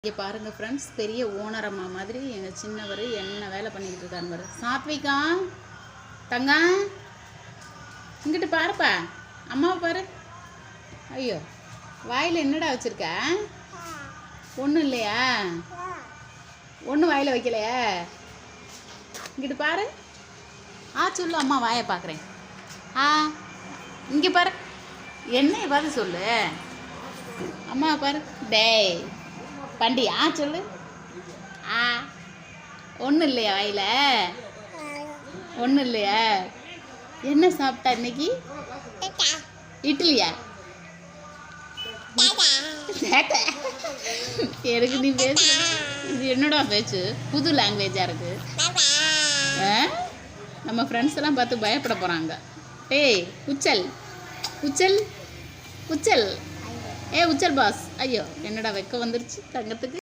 இங்கே பாருங்கள் ஃப்ரெண்ட்ஸ், பெரிய ஓனர் அம்மா மாதிரி எங்கள் சின்னவர் என்ன வேலை பண்ணிக்கிட்டு இருக்கான்னு பாரு. சாத்விகா தங்க இங்கிட்டு பாருப்பா, அம்மாவை பாரு. ஐயோ, வாயில் என்னடா வச்சுருக்க? ஒன்றும் இல்லையா? ஒன்றும் வாயில் வைக்கலையா? இங்கிட்டு பாரு. சொல்லு, அம்மா வாயை பார்க்குறேன். இங்கே பாரு, என்ன பார்த்து சொல்லு. அம்மாவை பாரு. டேய் பண்டி, சொல்லு. ஒன்றும் இல்லையா வாயில்? ஒன்றும் இல்லையா? என்ன சாப்பிட்டா இன்னைக்கு? இட்லியா? எனக்கு நீ பேசு. இது என்னடா பேச்சு? புது லாங்குவேஜாக இருக்கு. நம்ம ஃப்ரெண்ட்ஸ் எல்லாம் பார்த்து பயப்பட போகிறாங்க. ஏய் உச்சல் உச்சல் உச்சல், உச்சல் பாஸ். ஐயோ, என்னடா வெக்க வந்துருச்சு தங்கத்துக்கு.